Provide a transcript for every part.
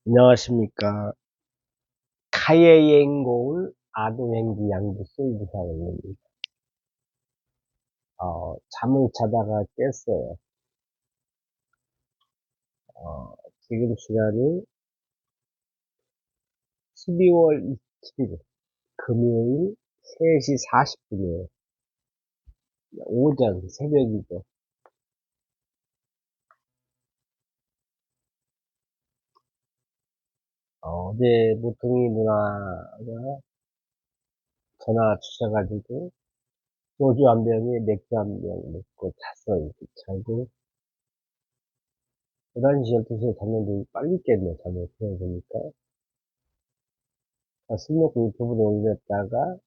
안녕하십니까. 카예행고울 아동행기 양부소 이사원입니다. 잠을 자다가 깼어요. 지금 시간이 12월 27일 금요일 3시 40분이에요. 오전 새벽이죠. 어제 모퉁이 누나가 전화 주셔가지고 소주 한 병에 맥주 한 병 먹고 잤어요. 자고 11시 12시에 잤는데 빨리 깼네. 잠을 들어보니까 술 먹고 유튜브에 올렸다가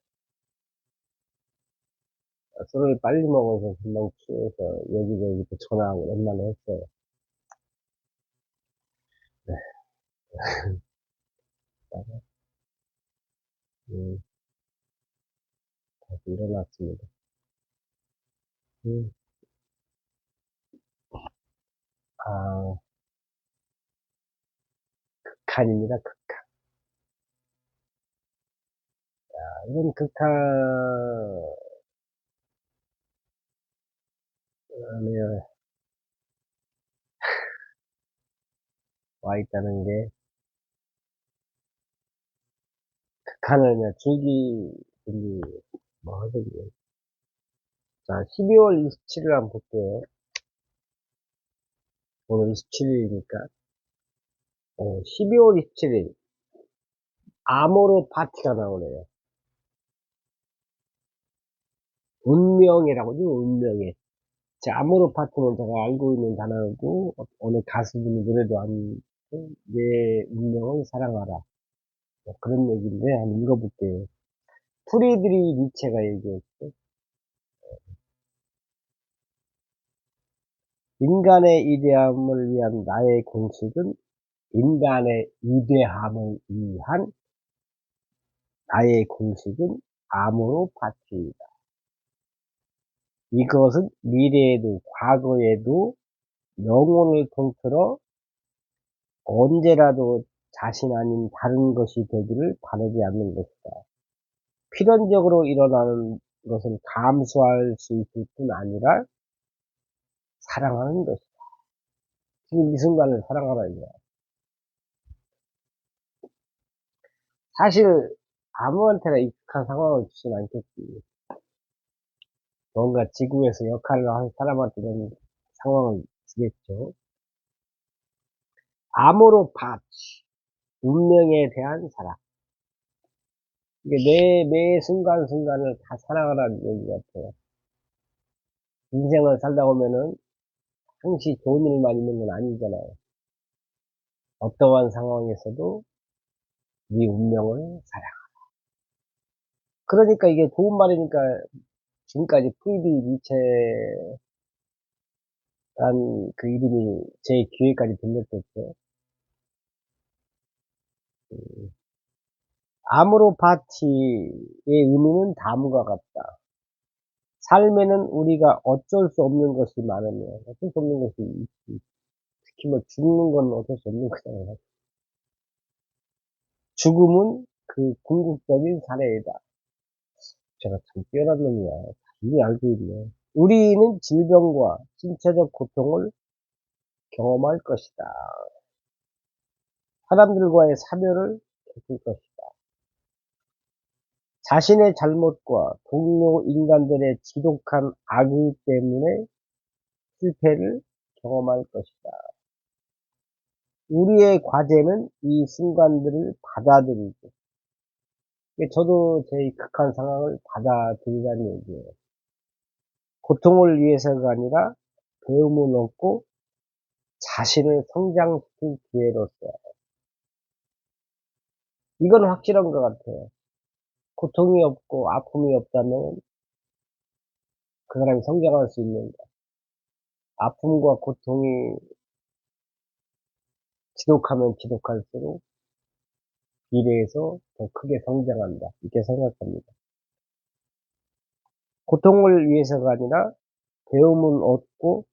술을 빨리 먹어서 금방 취해서 여기저기 또 전화하고 오랜만에 했어요. 네. 그다가, 음, 다시 일어났습니다. 음, 아, 극한입니다, 극한. 이런 극한에 와 있다는 게, 극한을 그냥 즐기는 뭐 하거든요. 자, 12월 27일 한번 볼게요. 오늘 27일이니까. 12월 27일, 암호로 파티가 나오네요. 운명이라고요, 운명에. 제 아모르 파트는 제가 알고 있는 단어고, 어느 가수분이 노래도 한, 내 운명을 사랑하라. 뭐 그런 얘기인데, 한번 읽어볼게요. 프리드리 니체가 얘기했죠. 인간의 이대함을 위한 나의 공식은 인간의 이대함을 위한 나의 공식은 아모르 파티이다. 이것은 미래에도 과거에도 영혼을 통틀어 언제라도 자신 아닌 다른 것이 되기를 바라지 않는 것이다. 필연적으로 일어나는 것을 감수할 수 있을 뿐 아니라 사랑하는 것이다. 지금 이 순간을 사랑하라 이거야. 사실 아무한테나 익숙한 상황을 주진 않겠지. 뭔가 지구에서 역할을 하는 사람한테 이런 상황을 주겠죠. 아모로 파치, 운명에 대한 사랑. 이게 매 순간순간을 다 사랑하라는 얘기 같아요. 인생을 살다 보면은 항시 좋은 일만 있는 건 아니잖아요. 어떠한 상황에서도 네 운명을 사랑. 그러니까 이게 좋은 말이니까 지금까지 프리디 니체란 그 이름이 제 귀에까지 들렸겠죠. 아모로 파티의 의미는 다음과 같다. 삶에는 우리가 어쩔 수 없는 것이 많으며 어쩔 수 없는 것이 있지. 특히 뭐 죽는 건 어쩔 수 없는 거잖아요. 죽음은 그 궁극적인 사례이다. 제가 참 뛰어난 놈이야. 이미 알고 있네. 우리는 질병과 신체적 고통을 경험할 것이다. 사람들과의 사별을 겪을 것이다. 자신의 잘못과 동료 인간들의 지독한 악의 때문에 실패를 경험할 것이다. 우리의 과제는 이 순간들을 받아들이고, 저도 제 극한 상황을 받아들이라는 얘기예요. 고통을 위해서가 아니라 배움을 얻고 자신을 성장시킬 기회로서. 이건 확실한 것 같아요. 고통이 없고 아픔이 없다면 그 사람이 성장할 수 있는가. 아픔과 고통이 지독하면 지독할수록 미래에서 더 크게 성장한다. 이렇게 생각합니다. 고통을 위해서가 아니라 배움을 얻고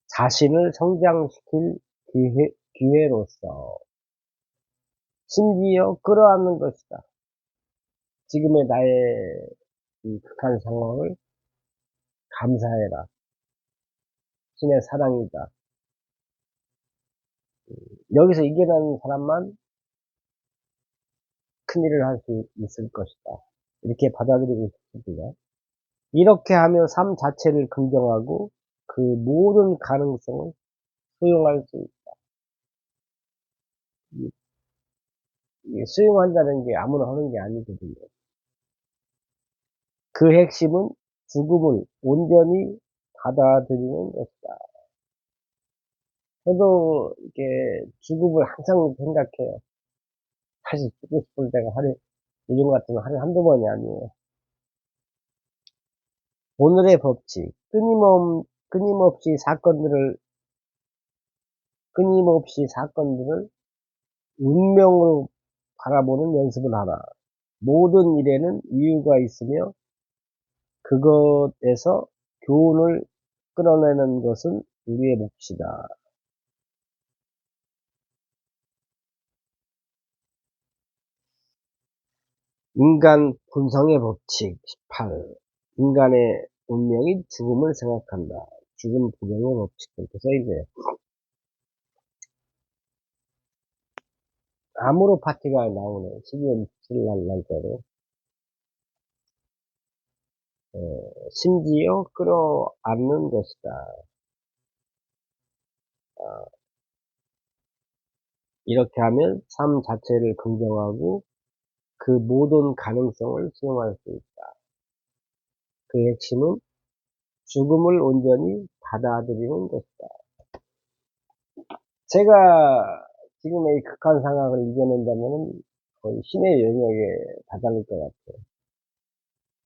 자신을 성장시킬 기회로서. 심지어 끌어안는 것이다. 지금의 나의 이 극한 상황을 감사해라. 신의 사랑이다. 여기서 이겨내는 사람만 큰일을 할 수 있을 것이다. 이렇게 받아들이고 싶습니다. 이렇게 하며 삶 자체를 긍정하고 그 모든 가능성을 수용할 수 있다. 이 수용한다는 게 아무나 하는 게 아니거든요. 그 핵심은 죽음을 온전히 받아들이는 것이다. 저도 이렇게 죽음을 항상 생각해요. 사실 죽고 싶을 때가 요즘 같으면 하루에 한두 번이 아니에요. 오늘의 법칙, 끊임없이 사건들을 운명으로 바라보는 연습을 하라. 모든 일에는 이유가 있으며 그것에서 교훈을 끌어내는 것은 우리의 몫이다. 인간 본성의 법칙 18. 인간의 운명이 죽음을 생각한다. 죽음 불행의 법칙. 이렇게 써있네요. 암으로 파티가 나오네. 12월 27일 날짜로. 심지어 끌어안는 것이다. 이렇게 하면 삶 자체를 긍정하고 그 모든 가능성을 수용할 수 있다. 그 핵심은 죽음을 온전히 받아들이는 것이다. 제가 지금의 이 극한 상황을 이겨낸다면 거의 신의 영역에 다다를 것 같아요.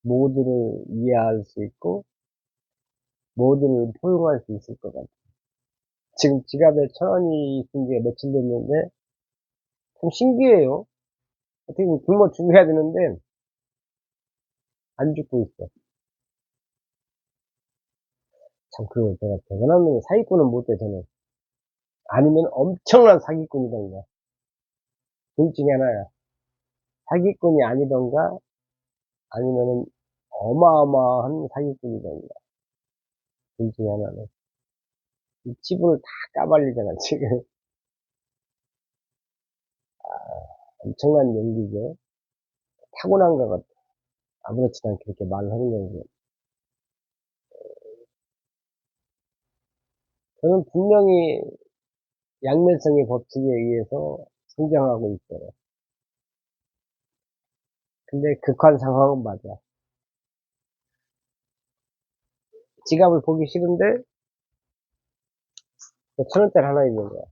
모두를 이해할 수 있고 모두를 포용할 수 있을 것 같아요. 지금 지갑에 1,000원이 있은 지가 며칠 됐는데 참 신기해요. 어떻게 보면 굶어 죽어야 되는데 안 죽고 있어. 참 제가 대단한 놈이 사기꾼은 못 돼, 저는. 아니면 엄청난 사기꾼이던가. 둘 중에 하나야. 사기꾼이 아니던가 아니면은 어마어마한 사기꾼이던가. 둘 중에 하나는. 이 치부를 다 까발리잖아, 지금. 엄청난 연기죠. 타고난 것 같아. 아무렇지도 않게 이렇게 말을 하는 거고. 저는 분명히 양면성의 법칙에 의해서 성장하고 있어요. 근데 극한 상황은 맞아. 지갑을 보기 싫은데 1,000원짜리 하나 있는 거야.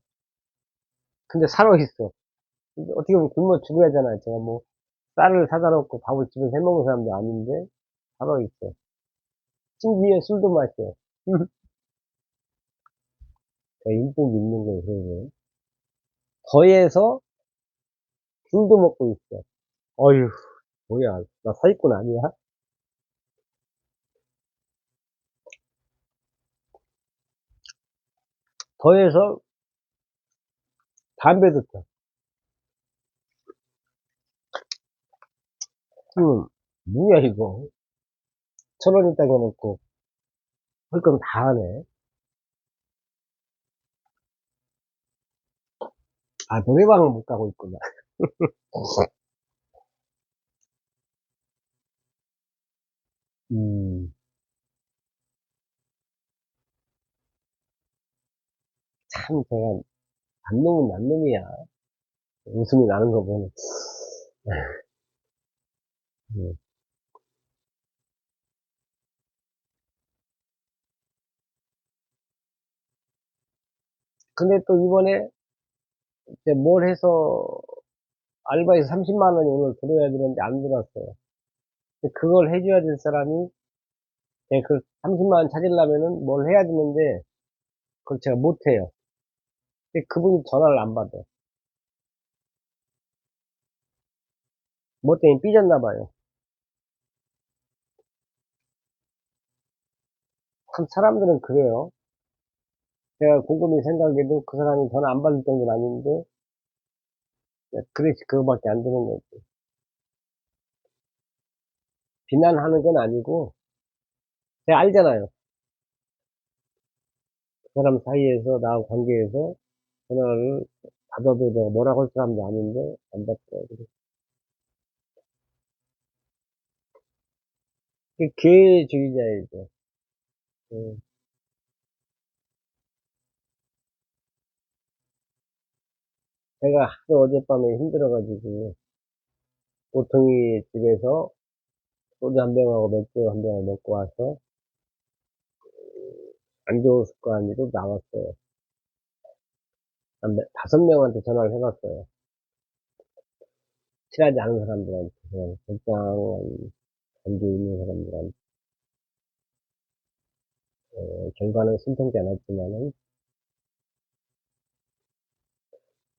근데 살아있어. 근데 어떻게 보면 굶어 죽어야 하잖아요. 제가 뭐 쌀을 사다 놓고 밥을 집에서 해먹는 사람도 아닌데 살아있어. 심지어 술도 마셔. 인복이 있는 거예요, 그러면. 더해서 귤도 먹고 있어. 어휴, 뭐야. 나 사기꾼 아니야? 더해서 담배도 펴. 뭐야, 이거. 1,000원 있다고 해놓고, 할 건 다 하네. 아, 노래방을 못 가고 있구나. 음, 참, 제가, 남놈은 남놈이야. 웃음이 나는 거 보면. 음. 근데 또 이번에, 이제 뭘 해서, 알바에서 30만 원이 오늘 들어야 되는데 안 들어왔어요. 근데 그걸 해줘야 될 사람이, 제가 그 30만 원 찾으려면은 뭘 해야 되는데, 그걸 제가 못해요. 근데 그분이 전화를 안 받아. 뭐 때문에 삐졌나 봐요. 참, 사람들은 그래요. 제가 곰곰이 생각해도 그 사람이 전화 안 받을 정도는 아닌데, 그래, 그거밖에 안 되는 거지. 비난하는 건 아니고, 제가 알잖아요. 그 사람 사이에서, 나하고 관계에서 전화를 받아도 내가 뭐라고 할 사람도 아닌데, 안 받더라고요. 그게 기회주의자이죠. 음, 제가 하도 어젯밤에 힘들어가지고, 보통이 집에서 소주 한 병하고 맥주 한 병을 먹고 와서, 안 좋은 습관으로 나왔어요. 한 5명한테 전화를 해봤어요. 친하지 않은 사람들한테, 그냥 적당한 관계 있는 사람들한테, 결과는 순통치 않았지만은,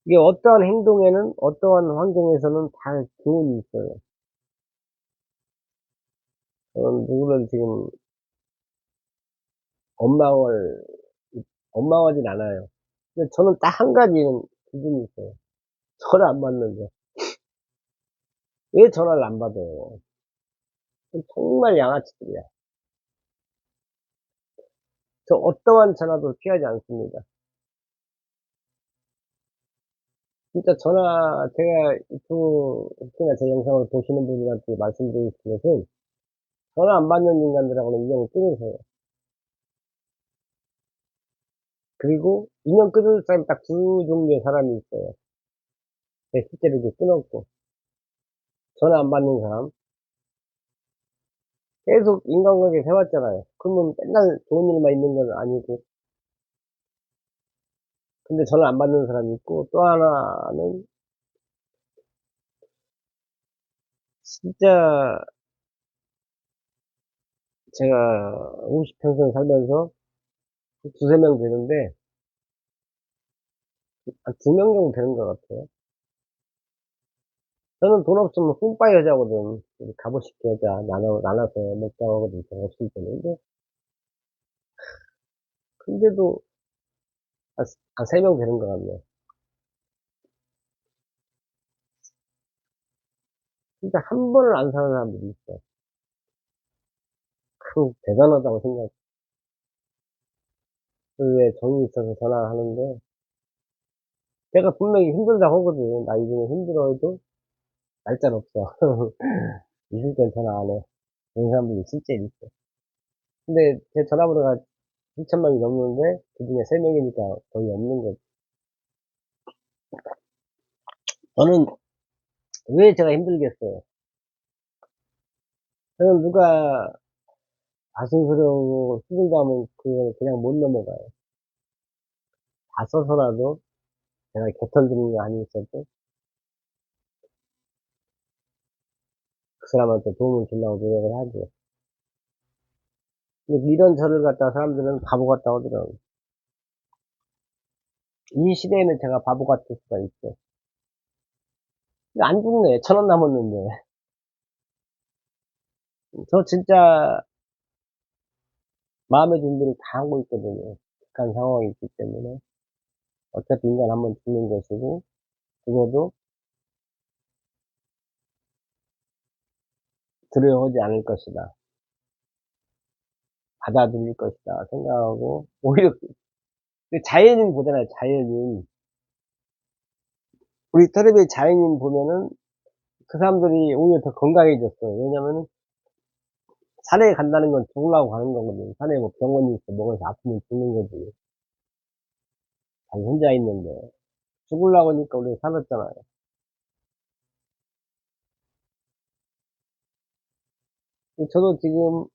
이게 어떠한 행동에는, 어떠한 환경에서는 다 교훈이 있어요. 저는 누구를 지금 원망을, 원망하진 않아요. 근데 저는 딱 한 가지는 기준이 있어요. 전화 안 받는데. 왜 전화를 안 받아요? 정말 양아치들이야. 저 어떠한 전화도 피하지 않습니다. 진짜 제가 유튜브, 혹시나 제 영상을 보시는 분들한테 말씀드리는 것은, 전화 안 받는 인간들하고는 인연을 끊으세요. 그리고 인연 끊을 사람이 딱 두 종류의 사람이 있어요. 실제로 이렇게 끊었고, 전화 안 받는 사람. 계속 인간관계 세웠잖아요. 그러면 맨날 좋은 일만 있는 건 아니고. 근데 전화 안 받는 사람이 있고, 또 하나는 진짜 제가 50평생 살면서 두세 명 되는데, 한 2명 정도 되는 것 같아요. 저는 돈 없으면 뿜빠 여자거든. 우리 갑오식 여자, 나눠서 먹자고 하거든. 돈 없을 때는. 근데도 한 3명 되는 것 같네. 진짜 한 번을 안 사는 사람들이 있어. 대단하다고 생각해. 왜 정이 있어서 전화하는데, 내가 분명히 힘들다고 하거든. 나 요즘에 힘들어도 날짜는 없어. 있을 땐 전화 안 해. 그런 사람들이 실제 있어. 근데 제 전화번호가 2천명이 넘는데, 그 중에 3명이니까 거의 없는 거지. 저는 왜 제가 힘들겠어요? 저는 누가 가슴스러워 힘들다면 그걸 그냥 못 넘어가요. 다 써서라도 제가 곁털 드는 거 아니 있어도 그 사람한테 도움을 주려고 노력을 하죠. 근데 이런 저를 갖다 사람들은 바보 같다고 하더라고요. 이 시대에는 제가 바보 같을 수가 있어. 근데 안 죽네. 1,000원 남았는데. 저 진짜 마음의 준비를 다 하고 있거든요. 극한 상황이 있기 때문에. 어차피 인간 한 번 죽는 것이고, 죽어도 두려워하지 않을 것이다. 받아들일 것이다. 생각하고, 오히려 자연인 보잖아요. 자연인. 우리 텔레비에 자연인 보면은 그 사람들이 오히려 더 건강해졌어요. 왜냐면은 산에 간다는 건 죽으려고 가는 거거든요. 산에 뭐 병원이 있어. 먹어서 아프면 죽는 거지. 자기 혼자 있는데. 죽으려고 하니까 우리가 살았잖아요. 근데 저도 지금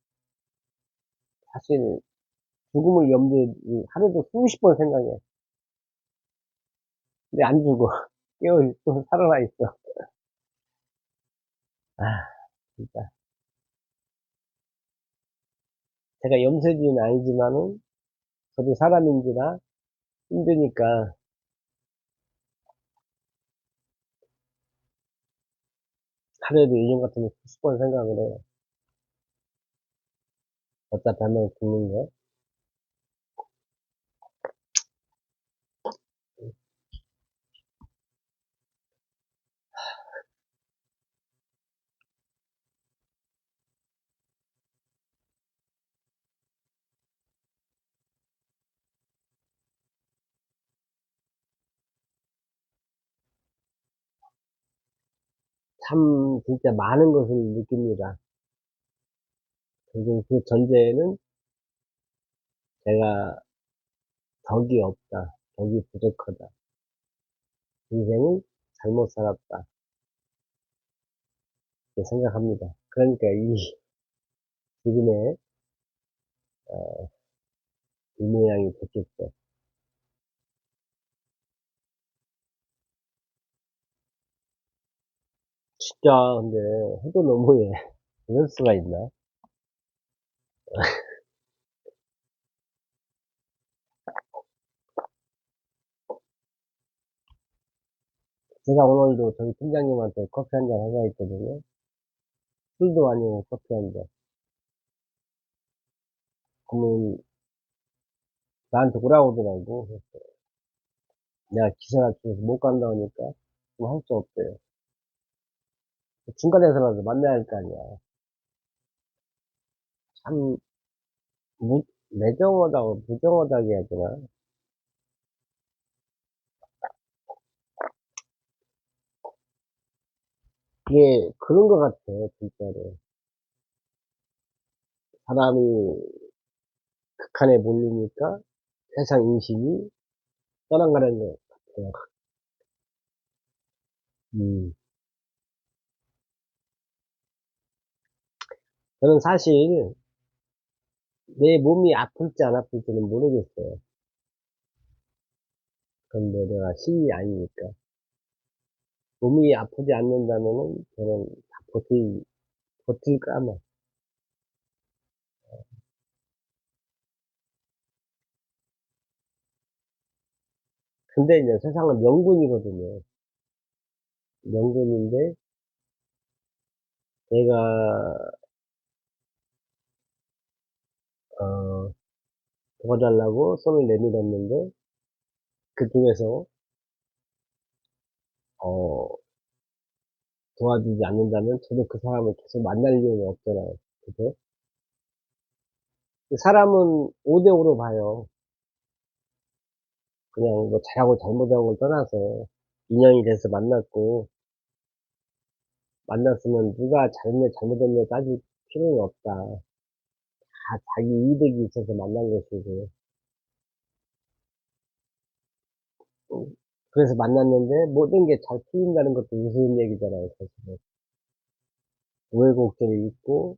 사실 죽음을 염두에 하루도 수십 번 생각해. 근데 안 죽어. 깨어있어. 살아나 있어. 아, 진짜. 제가 염세주의는 아니지만은 저도 사람인지라 힘드니까 하루에도 요즘 같으면 수십 번 생각을 해요. 어차피 한 번 죽는 거. 참 진짜 많은 것을 느낍니다. 그리고 그 전제에는 제가 덕이 없다, 덕이 부족하다, 인생을 잘못 살았다 이렇게 생각합니다. 그러니까 이 지금의 이 모양이 됐겠죠. 진짜 근데 해도 너무해. 이럴 수가 있나? 제가 오늘도 저희 팀장님한테 커피 한 잔 하자 했거든요. 술도 아니고 커피 한 잔. 그러면 나한테 오라고 하더라고. 그래서 내가 기사 중에서 못 간다 하니까 좀 할 수 없대요. 중간에서라도 만나야 할 거 아니야. 참, 매정하다고, 무정하다고 해야 되나? 이게 그런 것 같아, 진짜로. 사람이 극한에 몰리니까 세상 인식이 떠나가는 것 같아요. 음. 저는 사실 내 몸이 아플지 안 아플지는 모르겠어요. 그런데 내가 신이 아니니까. 몸이 아프지 않는다면은 저는 다 버틸까 아마. 근데 이제 세상은 명분이거든요. 명분인데 내가 어, 도와달라고 손을 내밀었는데 그쪽에서 어, 도와주지 않는다면 저도 그 사람을 계속 만날 이유는 없잖아요. 그죠? 사람은 5대5로 봐요. 그냥 뭐 잘하고 잘못한 걸 떠나서 인연이 돼서 만났고 만났으면 누가 잘했냐 잘못했냐 따질 필요는 없다. 다 자기 이득이 있어서 만난 것이고 그래서 만났는데 모든 게 잘 풀린다는 것도 우스운 얘기잖아요, 사실은. 우여곡절이 있고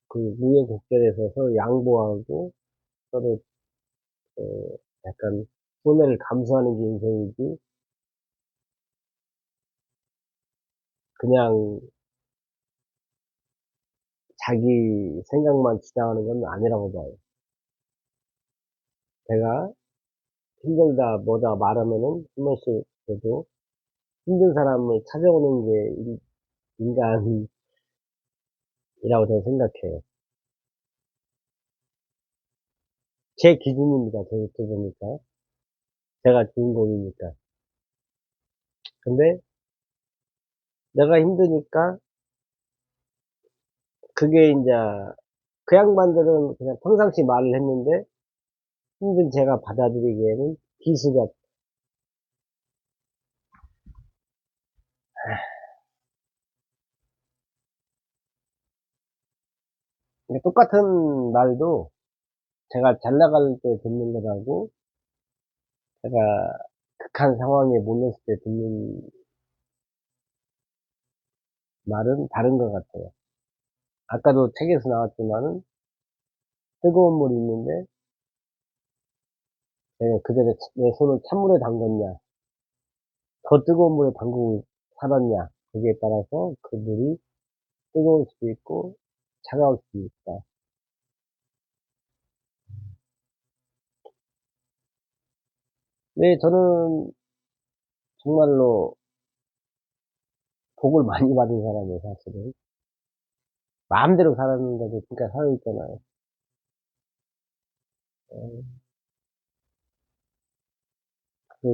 그 우여곡절에서 서로 양보하고 서로 어, 약간 손해를 감수하는 게 인생이지 그냥 자기 생각만 주장하는 건 아니라고 봐요. 제가 힘들다 뭐다 말하면은 한 번씩 그래도 힘든 사람을 찾아오는 게 인간이라고 저는 생각해요. 제 기준입니다. 제 유튜브니까. 제가 주인공이니까. 근데 내가 힘드니까 그게 인제 그 양반들은 그냥 평상시 말을 했는데 힘든 제가 받아들이기에는 비수가 그러니까 똑같은 말도 제가 잘 나갈 때 듣는 거라고 제가 극한 상황에 몰렸을 때 듣는 말은 다른 것 같아요. 아까도 책에서 나왔지만은 뜨거운 물이 있는데 내가 그전에 내 손을 찬물에 담궜냐, 더 뜨거운 물에 담그고 살았냐, 거기에 따라서 그 물이 뜨거울 수도 있고 차가울 수도 있다. 네, 저는 정말로 복을 많이 받은 사람이에요, 사실은. 마음대로 살았는데도 지금까지 살아있잖아요. 어,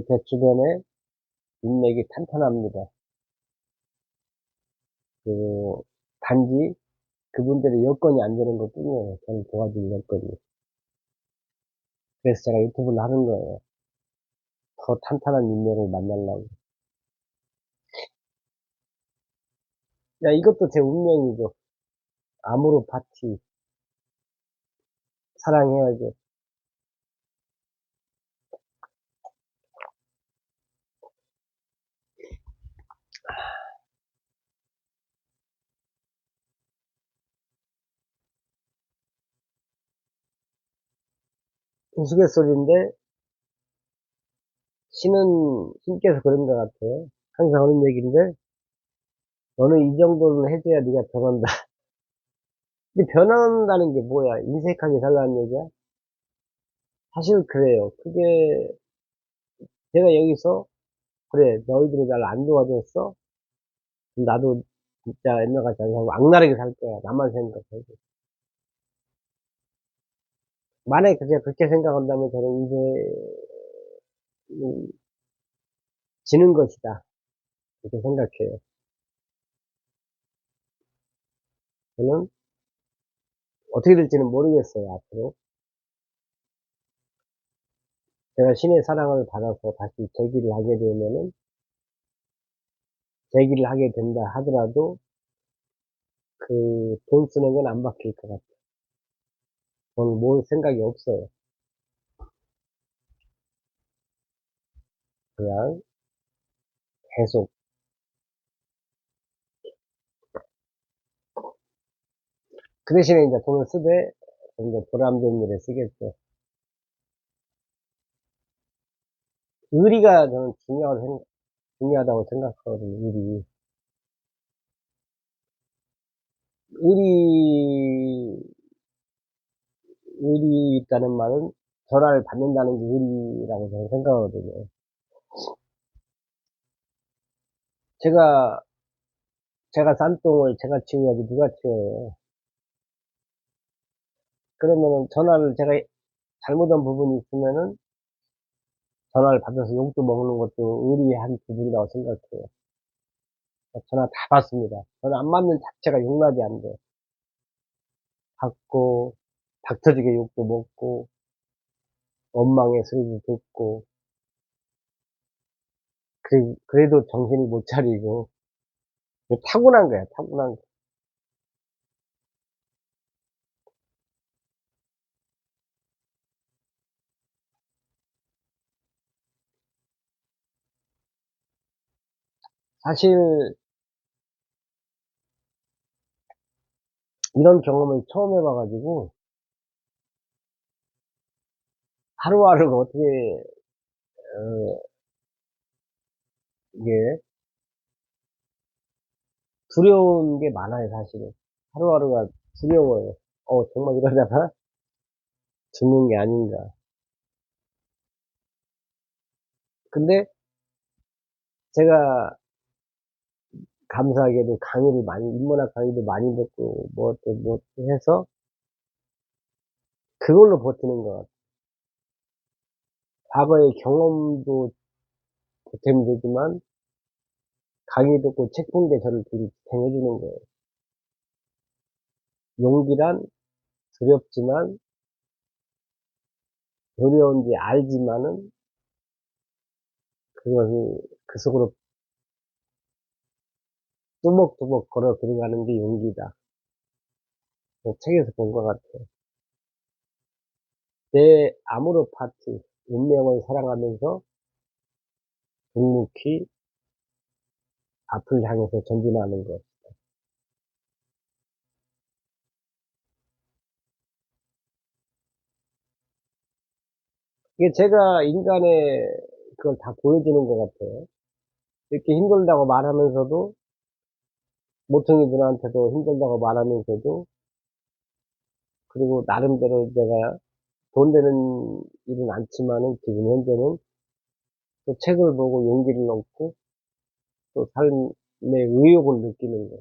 제 주변에 인맥이 탄탄합니다. 그, 단지 그분들의 여건이 안 되는 것 뿐이에요. 저는 도와줄 여건이. 그래서 제가 유튜브를 하는 거예요. 더 탄탄한 인맥을 만나려고. 야, 이것도 제 운명이죠. 아모르 파티. 사랑해야죠. 우스갯소리인데, 신께서 그런 것 같아요. 항상 하는 얘기인데, 너는 이 정도는 해줘야 네가 변한다. 근데 변한다는 게 뭐야? 인색하게 살라는 얘기야? 사실 그래요. 그게, 제가 여기서, 그래, 너희들이 날 안 도와줬어? 그럼 나도 진짜 옛날같이 안 살고 악랄하게 살 거야. 나만 생각하고. 만약에 제가 그렇게 생각한다면 저는 이제, 지는 것이다. 이렇게 생각해요. 저는 어떻게 될지는 모르겠어요, 앞으로. 제가 신의 사랑을 받아서 다시 재기를 하게 되면은, 재기를 하게 된다 하더라도, 돈 쓰는 건 안 바뀔 것 같아요. 저는 뭘 생각이 없어요. 그냥 계속. 그 대신에 이제 돈을 쓰되, 좀 더 보람된 일에 쓰겠죠. 의리가 저는 중요하다고 생각하거든요, 의리. 의리, 의리 있다는 말은 전화를 받는다는 게 의리라고 저는 생각하거든요. 제가, 제가 싼 똥을 제가 치워야지 누가 치워요. 그러면은 전화를 제가 잘못한 부분이 있으면은 전화를 받아서 욕도 먹는 것도 의리의 한 부분이라고 생각해요. 전화 다 받습니다. 전화 안 받는 자체가 용납이 안 돼. 받고, 닥터지게 욕도 먹고, 원망의 소리도 듣고, 그래도 정신을 못 차리고, 이거 타고난 거야, 타고난 거. 사실, 이런 경험을 처음 해봐가지고, 하루하루가 어떻게, 어, 이게, 두려운 게 많아요, 사실은. 하루하루가 두려워요. 정말 이러다가 죽는 게 아닌가. 근데, 제가 감사하게도 인문학 강의도 많이 듣고, 뭐 해서, 그걸로 버티는 것 같아요. 과거의 경험도 보탬이 되지만, 강의 듣고 책 본 게 저를 되게 지탱해주는 거예요. 용기란 두렵지만, 두려운지 알지만은, 그것을, 그 속으로 뚜벅뚜벅 걸어 들어가는 게 용기다. 그 책에서 본 것 같아요. 내 아모르 파티, 운명을 사랑하면서 묵묵히 앞을 향해서 전진하는 것. 이게 제가 인간의 그걸 다 보여주는 것 같아요. 이렇게 힘들다고 말하면서도, 모퉁이들한테도 힘들다고 말하면서도, 그리고 나름대로 제가 돈 되는 일은 않지만은 지금 현재는 또 책을 보고 용기를 얻고 또 삶의 의욕을 느끼는 거.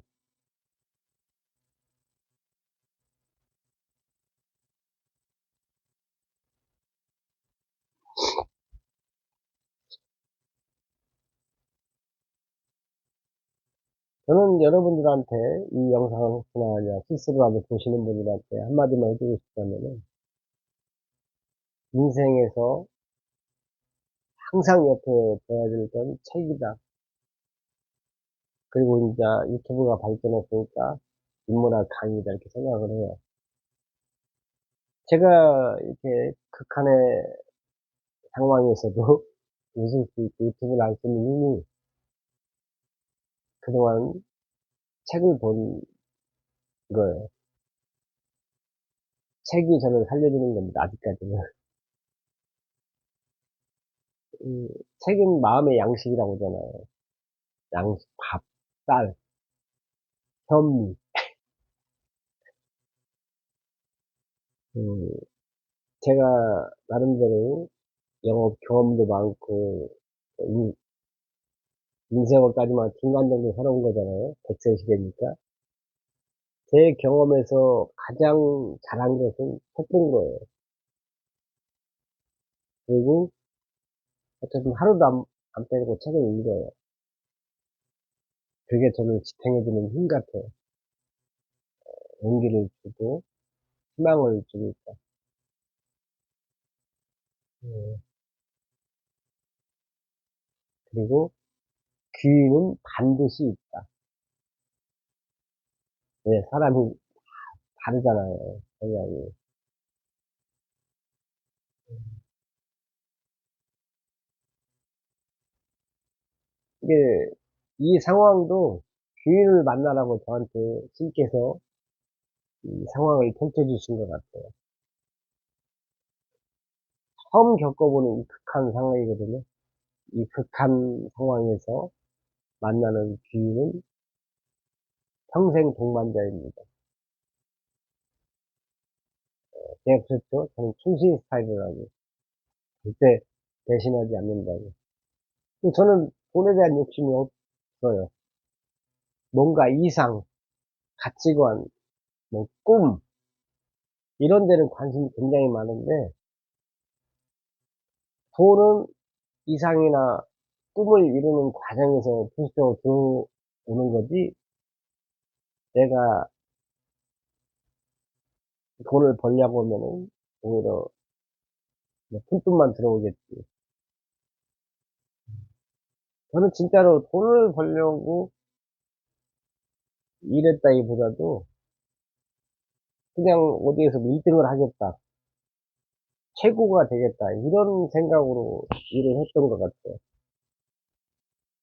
저는 여러분들한테 이 영상을 혹시나 이제 실수로라도 보시는 분들한테 한마디만 해주고 싶다면은, 인생에서 항상 옆에 둬야 될 건 책이다. 그리고 이제 유튜브가 발전했으니까 인문학 강의다 이렇게 생각을 해요. 제가 이렇게 극한의 상황에서도 웃을 수 있고 유튜브를 할 수 있는 힘이 그동안 책을 본 거예요. 책이 저를 살려주는 겁니다, 아직까지는. 음, 책은 마음의 양식이라고 하잖아요. 양식, 밥, 쌀, 현미. 음, 제가 나름대로 영업 경험도 많고, 인, 인생을까지만 중간 정도 살아온 거잖아요. 100세 시대니까. 제 경험에서 가장 잘한 것은 책 본 거예요. 그리고 어쨌든 하루도 안 빼고 책을 읽어요. 그게 저를 지탱해주는 힘 같아요. 용기를 주고, 희망을 주니까. 예. 그리고 귀는 반드시 있다. 예, 사람이 다르잖아요. 성향이. 이게, 이 상황도 귀인을 만나라고 저한테 신께서 이 상황을 펼쳐주신 것 같아요. 처음 겪어보는 이 극한 상황이거든요. 이 극한 상황에서 만나는 귀인은 평생 동반자입니다. 제가 그랬죠. 저는 충신 스타일이라고. 절대 배신하지 않는다고. 근데 저는 돈에 대한 욕심이 없어요. 뭔가 이상, 가치관, 뭐 꿈, 이런 데는 관심이 굉장히 많은데, 돈은 이상이나 꿈을 이루는 과정에서 필수적으로 들어오는 거지, 내가 돈을 벌려고 하면은 오히려 뭐 푼돈만 들어오겠지. 저는 진짜로 돈을 벌려고 일했다기보다도 그냥 어디에서 1등을 하겠다, 최고가 되겠다, 이런 생각으로 일을 했던 것 같아요.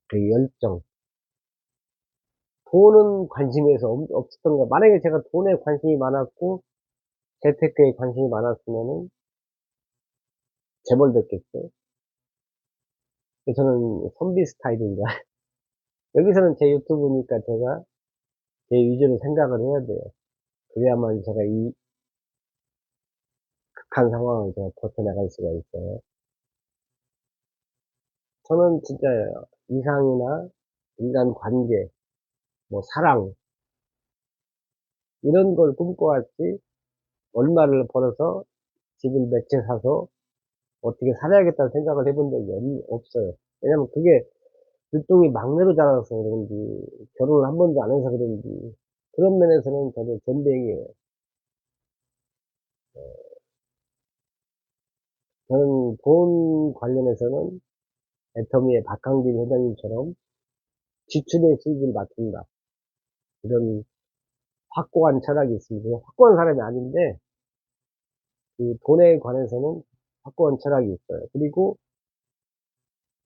그 열정. 돈은 관심에서 없었던 거. 만약에 제가 돈에 관심이 많았고, 재테크에 관심이 많았으면은 재벌됐겠죠. 저는 선비 스타일인가. 여기서는 제 유튜브니까 제가 제 위주로 생각을 해야 돼요. 그래야만 제가 이 극한 상황을 제가 벗어나갈 수가 있어요. 저는 진짜 이상이나 인간 관계, 뭐 사랑, 이런 걸 꿈꿔왔지, 얼마를 벌어서 집을 몇 채 사서 어떻게 살아야겠다는 생각을 해본 적이 없어요. 왜냐면 그게 일종의 막내로 자라서 그런지, 결혼을 한 번도 안 해서 그런지, 그런 면에서는 저도 전뱅이에요. 저는 돈 관련해서는 애터미의 박항진 회장님처럼 지출의 수익을 맞춘다, 이런 확고한 철학이 있습니다. 확고한 사람이 아닌데, 그 돈에 관해서는 확고한 철학이 있어요. 그리고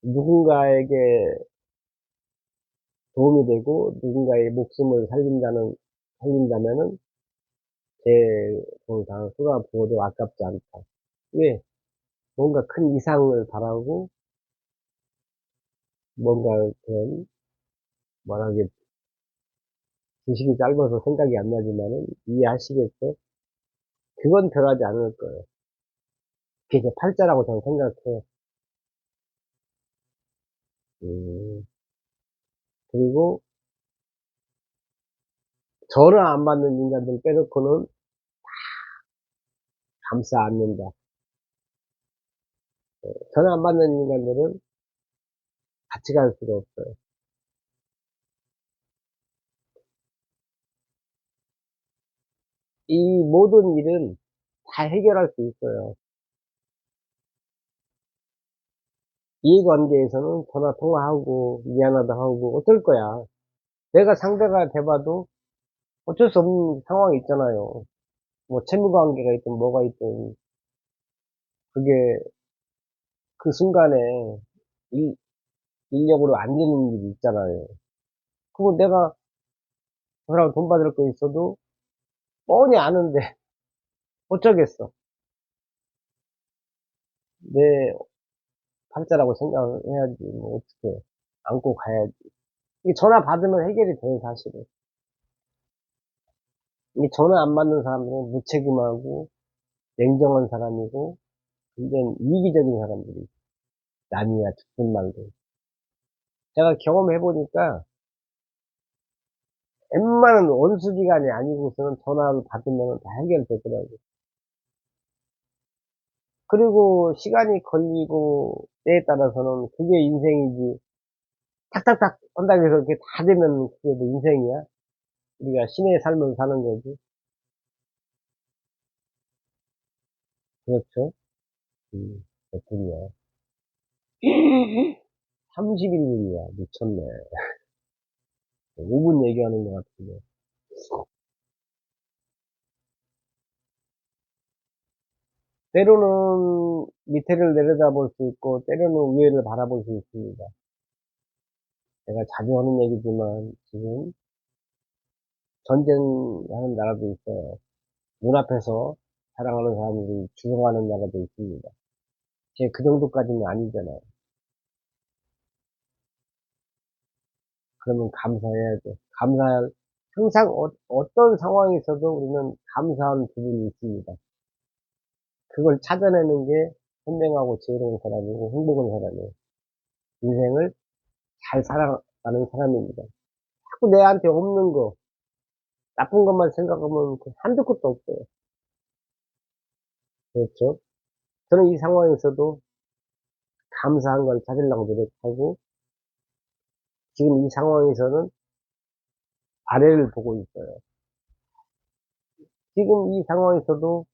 누군가에게 도움이 되고, 누군가의 목숨을 살린다면은, 제 돈을 다 쏟아부어도 아깝지 않다. 왜? 뭔가 큰 이상을 바라고, 뭔가 그런, 뭐라게, 지식이 짧아서 생각이 안 나지만은, 이해하시겠죠? 그건 변하지 않을 거예요. 그게 이제 팔자라고 저는 생각해요. 음, 그리고, 저를 안 받는 인간들 빼놓고는 감싸 안는다. 전화 안 받는 인간들은 같이 갈 수가 없어요. 이 모든 일은 다 해결할 수 있어요. 이해관계에서는 전화 통화하고, 미안하다 하고, 어쩔 거야. 내가 상대가 돼 봐도 어쩔 수 없는 상황이 있잖아요. 뭐 채무 관계가 있든 뭐가 있든 그게 그 순간에 일 인력으로 안 되는 일이 있잖아요. 그거 내가 그 사람 돈 받을 거 있어도 뻔히 아는데 어쩌겠어. 내 팔자라고 생각을 해야지 뭐 어떡해. 안고 가야지. 이게 전화 받으면 해결이 돼요 사실은. 이게 전화 안 받는 사람들은 무책임하고 냉정한 사람이고 완전 이기적인 사람들이 남이야 죽든 말든. 제가 경험해 보니까 웬만한 원수지간이 아니고서는 전화를 받으면 다 해결되더라고요. 그리고 시간이 걸리고 때에 따라서는 그게 인생이지 탁탁탁 한다고 해서 그게 다 되면 그게 뭐 인생이야? 우리가 신의 삶을 사는 거지. 그렇죠? 그렇군요. 31분이야. 미쳤네. 5분 얘기하는 것 같은데. 때로는 밑에를 내려다볼 수 있고, 때로는 위에를 바라볼 수 있습니다. 제가 자주 하는 얘기지만, 지금 전쟁하는 나라도 있어요. 눈앞에서 사랑하는 사람들이 죽어가는 나라도 있습니다. 제 그 정도까지는 아니잖아요. 그러면 감사해야죠. 항상 어떤 상황에서도 우리는 감사한 부분이 있습니다. 그걸 찾아내는 게 현명하고 지혜로운 사람이고 행복한 사람이에요. 인생을 잘 살아가는 사람입니다. 자꾸 내한테 없는 거, 나쁜 것만 생각하면 그 한두 끝도 없어요. 그렇죠? 저는 이 상황에서도 감사한 걸 찾으려고 노력하고, 지금 이 상황에서는 아래를 보고 있어요. 지금 이 상황에서도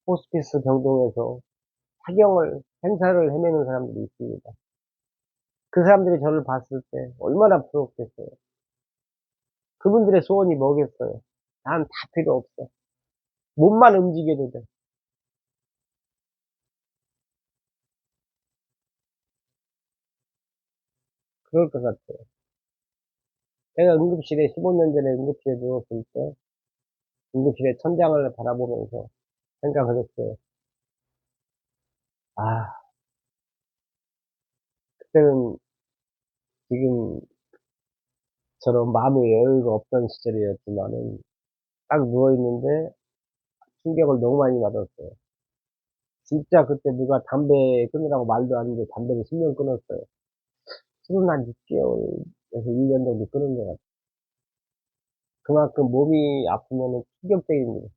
호스피스 병동에서 행사를 헤매는 사람들이 있습니다. 그 사람들이 저를 봤을 때 얼마나 부럽겠어요. 그분들의 소원이 뭐겠어요. 난 다 필요 없어. 몸만 움직여도 돼. 그럴 것 같아요. 제가 응급실에 15년 전에 응급실에 누웠을 때 응급실의 천장을 바라보면서 생각을 했어요. 아, 그때는 지금처럼 마음의 여유가 없던 시절이었지만은 딱 누워있는데 충격을 너무 많이 받았어요. 진짜 그때 누가 담배 끊으라고 말도 안 했는데 담배를 10년 끊었어요. 술은 한 6개월에서 1년 정도 끊은 것 같아요. 그만큼 몸이 아프면은 충격적입니다.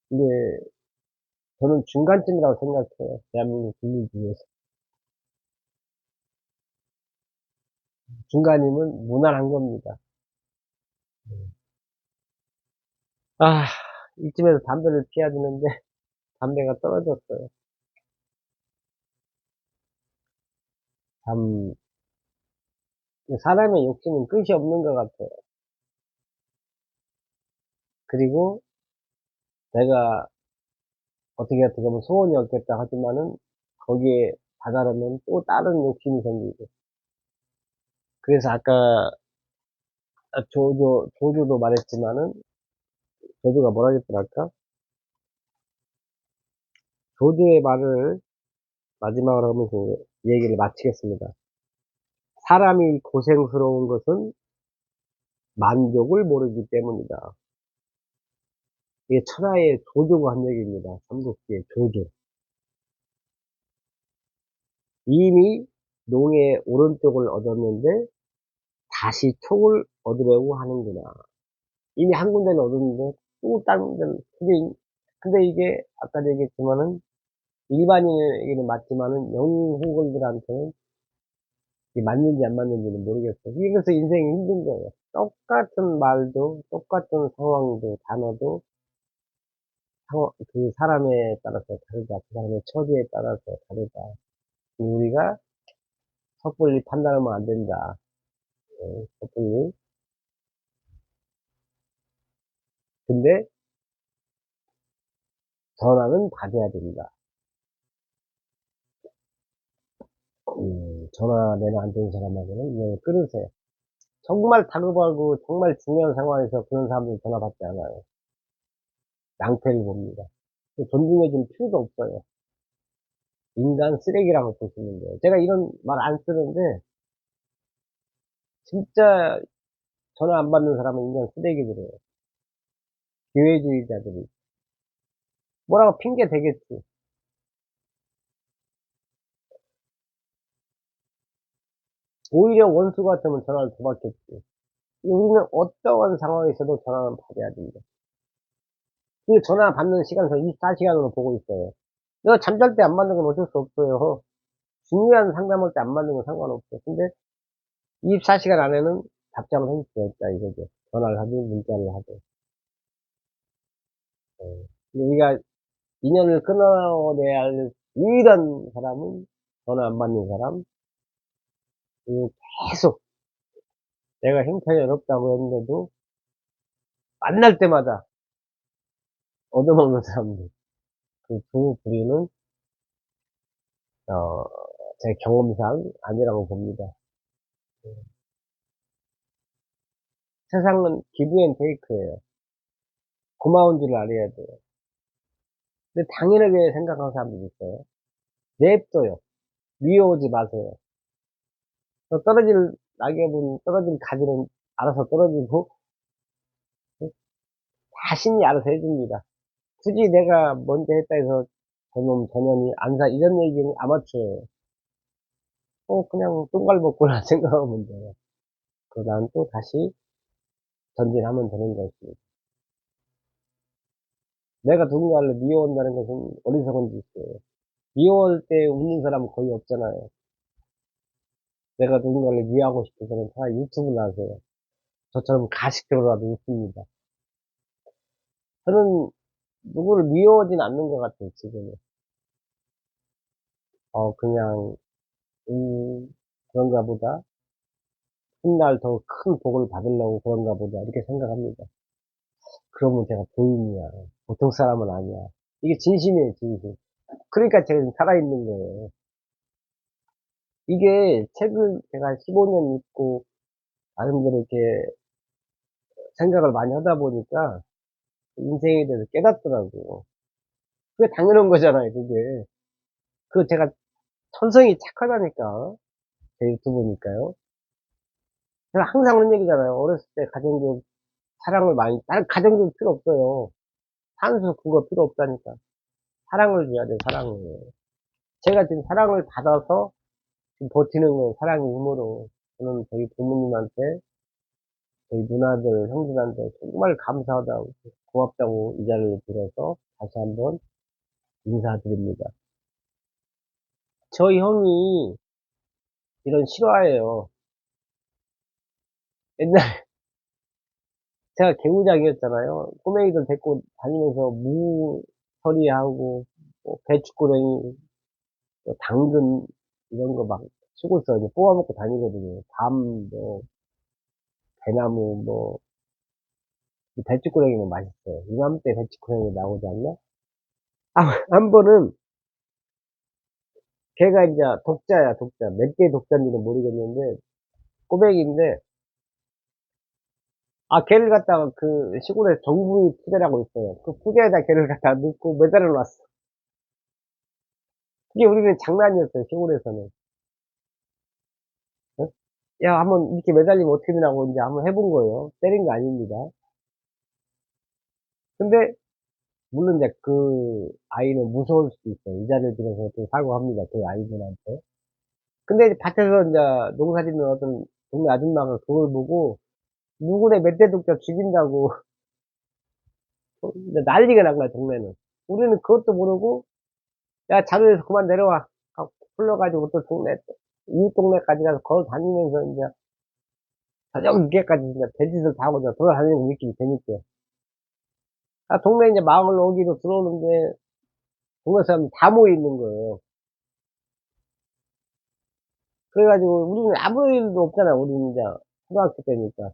근데 저는 중간쯤이라고 생각해요. 대한민국 국민 중에서. 중간이면 무난한 겁니다. 아, 이쯤에서 담배를 피워야 되는데 담배가 떨어졌어요. 참, 사람의 욕심은 끝이 없는 것 같아요. 그리고 내가 어떻게 보면 소원이 없겠다 하지만은 거기에 다다르면 또 다른 욕심이 생기고. 그래서 아까 조조도 말했지만은 조조가 뭐라 그랬더랄까? 조조의 말을 마지막으로 하면서 얘기를 마치겠습니다. 사람이 고생스러운 것은 만족을 모르기 때문이다. 이게 천하의 조조가 한 얘기입니다. 삼국지의 조조. 이미 농의 오른쪽을 얻었는데 다시 촉을 얻으려고 하는구나. 이미 한 군데는 얻었는데 또 다른 데는 근데 이게 아까 얘기했지만은 일반인에게는 맞지만은 영혼들한테는 이게 맞는지 안 맞는지는 모르겠어요. 그래서 인생이 힘든 거예요. 똑같은 말도, 똑같은 상황도, 단어도 그 사람에 따라서 다르다. 그 사람의 처지에 따라서 다르다. 우리가 섣불리 판단하면 안 된다. 섣불리. 근데 전화는 받아야 된다. 전화 내면 안 되는 사람하고는 그냥 끊으세요. 정말 다급하고 정말 중요한 상황에서 그런 사람들 전화 받지 않아요. 낭패를 봅니다. 존중해 줄 필요도 없어요. 인간 쓰레기라고 보시면 돼요. 제가 이런 말 안 쓰는데 진짜 전화 안 받는 사람은 인간 쓰레기들이에요. 기회주의자들이. 뭐라고 핑계 대겠지. 오히려 원수 같으면 전화를 더 받겠지. 우리는 어떠한 상황에서도 전화는 받아야 된다. 그 전화 받는 시간 저 24시간으로 보고 있어요. 내가 잠잘 때 안 받는 건 어쩔 수 없어요. 중요한 상담할 때 안 받는 건 상관없어요. 근데 24시간 안에는 답장을 해줄 수가 있다 이거죠. 전화를 하든 문자를 하든. 우리가 인연을 끊어내야 할 유일한 사람은 전화 안 받는 사람. 그리고 계속 내가 형편이 어렵다고 했는데도 만날 때마다 얻어먹는 사람들. 그 두 부류는 어, 제 경험상 아니라고 봅니다. 세상은 기브 앤 테이크예요. 고마운 줄 알아야 돼요. 근데 당연하게 생각하는 사람들이 있어요. 냅둬요. 미워오지 마세요. 떨어질 낙엽은, 떨어질 가지는 알아서 떨어지고, 자신이 알아서 해줍니다. 굳이 내가 먼저 했다 해서 저놈, 저년이 안 사, 이런 얘기는 아마추어예요. 그냥 똥갈 먹구나 생각하면 돼요. 그러다 또 다시 전진하면 되는 것입니다. 내가 누군가를 미워한다는 것은 어리석은 짓이에요. 미워할 때 웃는 사람은 거의 없잖아요. 내가 누군가를 미워하고 싶어서는 다 유튜브 나세요. 저처럼 가식적으로라도 웃습니다. 저는 누구를 미워하진 않는 것 같아요, 지금은. 그냥, 그런가 보다. 훗날 더 큰 복을 받으려고 그런가 보다. 이렇게 생각합니다. 그러면 제가 도인이야. 보통 사람은 아니야. 이게 진심이에요, 진심. 그러니까 제가 지금 살아있는 거예요. 이게 책을 제가 15년 읽고, 나름대로 이렇게 생각을 많이 하다 보니까, 인생에 대해서 깨닫더라고요. 그게 당연한 거잖아요, 그게. 그 제가 천성이 착하다니까. 제 유튜브니까요. 제가 항상 하는 얘기잖아요. 어렸을 때 가정교육, 사랑을 많이, 다른 가정교육 필요 없어요. 산수 그거 필요 없다니까. 사랑을 줘야 돼, 사랑을. 제가 지금 사랑을 받아서 지금 버티는 거예요, 사랑의 힘으로. 저는 저희 부모님한테, 저희 누나들, 형들한테 정말 감사하다고, 고맙다고 이 자리를 빌어서 다시 한번 인사드립니다. 저희 형이 이런 실화예요. 옛날에 제가 개구장이었잖아요. 꼬맹이들 데리고 다니면서 무 처리하고, 뭐 배추고랭이, 뭐 당근, 이런 거 막 쓰고서 이제 뽑아먹고 다니거든요. 밤, 뭐, 배나무, 뭐, 배추고랭이는 맛있어요. 이맘때 배추고랭이 나오지 않나? 한 번은, 걔가 이제 독자야, 독자. 몇 개 독자인지는 모르겠는데, 꼬맹이인데, 걔를 갖다가 그 시골에 정부이 푸대라고 있어요. 그 푸대에다 걔를 갖다 넣고 매달아 놨어. 그게 우리는 장난이었어요, 시골에서는. 어? 야, 한번 이렇게 매달리면 어떻게 되냐고 이제 한번 해본 거예요. 때린 거 아닙니다. 근데, 물론 이제 그 아이는 무서울 수도 있어요. 이 자리를 들어서 좀 사과합니다. 그 아이들한테. 근데 이제 밭에서 이제 농사 짓는 어떤 동네 아줌마가 그걸 보고 누구네 멧돼 독자 죽인다고 이제 난리가 난 거야, 동네는. 우리는 그것도 모르고, 야, 자루에서 그만 내려와. 하고 불러가지고 또 동네, 이웃 동네까지 가서 걸어 다니면서 이제 저녁 늦게까지 이제 별짓을 다 하고 이제 돌아다니는 거 느낌이 재밌게. 동네 이제 마을 오기로 들어오는데 동네 사람이 다 모여 있는 거예요. 그래가지고 우리는 아무 일도 없잖아. 우리는 이제 초등학교 때니까.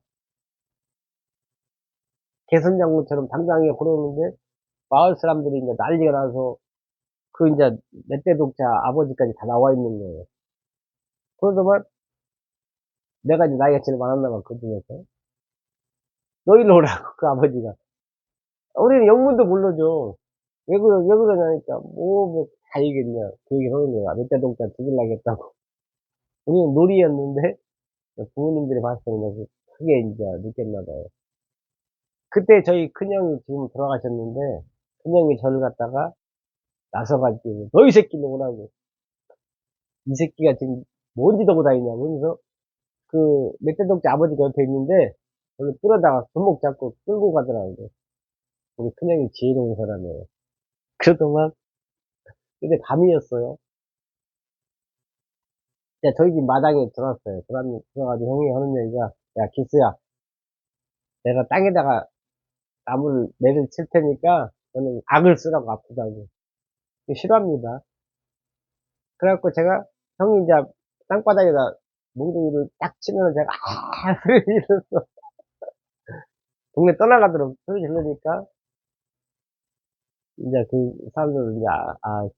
개선장군처럼 당당하게 걸어오는데 마을 사람들이 이제 난리가 나서 그 이제 몇 대 독자 아버지까지 다 나와 있는 거예요. 그러더만 내가 이제 나이가 제일 많았나 봐, 그 중에서. 너 일로 오라고, 그 아버지가. 우리는 영문도 모르죠. 왜 그러냐니까, 다 얘기했냐. 그 얘기를 하는 거야. 몇 대 독자 죽일라겠다고. 우리는 놀이였는데, 부모님들이 봤을 때는 크게 이제 느꼈나 봐요. 그때 저희 큰형이 지금 돌아가셨는데, 큰형이 저를 갖다가 나서가지고, 너 이 새끼 누구라고. 이 새끼가 지금 뭔 짓 하고 다니냐고. 그러면서 그 멧돼독자 아버지가 옆에 있는데, 오늘 끌어다가 손목 잡고 끌고 가더라고요. 우리 큰형이 지혜로운 사람이에요. 그러더만, 근데 밤이었어요. 진짜 저희 집 마당에 들어왔어요. 들어가지고 형이 하는 얘기가, 야, 기수야, 내가 땅에다가 매를 칠 테니까, 너는 악을 쓰라고 아프다고. 싫어합니다. 그래갖고 제가, 형이 이제 땅바닥에다 몽둥이를 딱 치면 제가, 소리 지르면서, 동네 떠나가도록 소리 지르니까, 이제 그 사람들은 이제,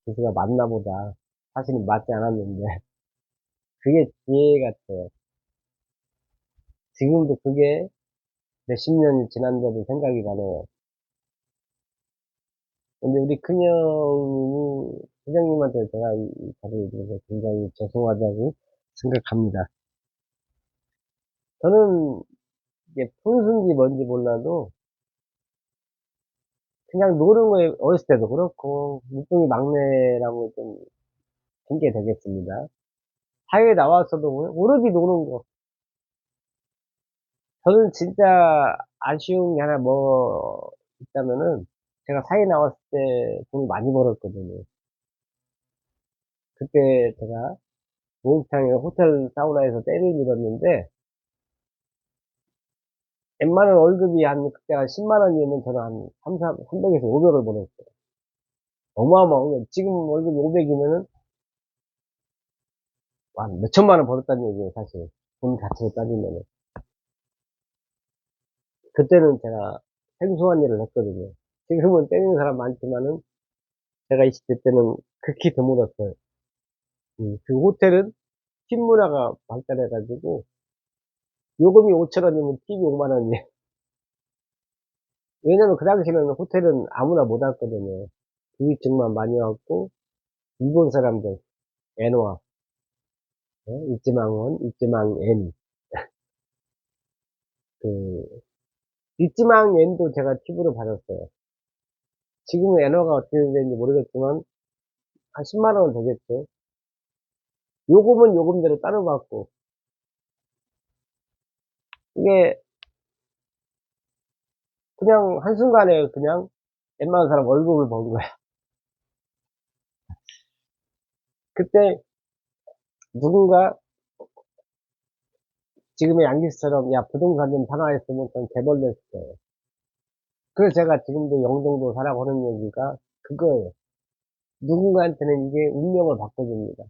기수가 맞나 보다. 사실은 맞지 않았는데. 그게 지혜 같아요. 지금도 그게 몇십 년이 지난데도 생각이 나네요. 근데 우리 큰형님이, 큰형님한테 제가 이 자리에 대해서 굉장히 죄송하다고 생각합니다. 저는 이게 푼순지 뭔지 몰라도 그냥 노는 거에 어렸을 때도 그렇고, 물뚱이 막내라고 좀 핑계 되겠습니다. 사회에 나와서도 오로지 노는 거. 저는 진짜 아쉬운 게 하나 있다면은, 제가 사회에 나왔을 때 돈을 많이 벌었거든요. 그때 제가 목욕탕에 호텔 사우나에서 때를 밀었는데, 웬만한 월급이 그때 한 10만 원이면 저는 한 300에서 500을 벌었어요. 어마어마한 거. 지금 월급이 500이면은, 한 몇천만 원 벌었다는 얘기예요, 사실. 돈 자체로 따지면은. 그때는 제가 생소한 일을 했거든요. 지금은 때리는 사람 많지만은, 제가 20대 때는 극히 드물었어요. 그 호텔은 팁 문화가 발달해가지고, 요금이 5천 원이면 팁이 5만 원이에요. 왜냐면 그 당시에는 호텔은 아무나 못 왔거든요. 부유층만 많이 왔고, 일본 사람들, 엔화, 입지망원, 입지망엔, 그, 입지망엔도 제가 팁으로 받았어요. 지금은 엔화가 어떻게 되는지 모르겠지만, 한 10만 원은 되겠죠. 요금은 요금대로 따로 받고, 이게 그냥 한순간에 그냥 웬만한 사람 월급을 번 거야. 그때 누군가 지금의 양기수처럼, 야, 부동산 좀 사나 했으면 전 개벌렸을 거예요. 그래서 제가 지금도 영종도 사라고 하는 얘기가 그거예요. 누군가한테는 이게 운명을 바꿔줍니다.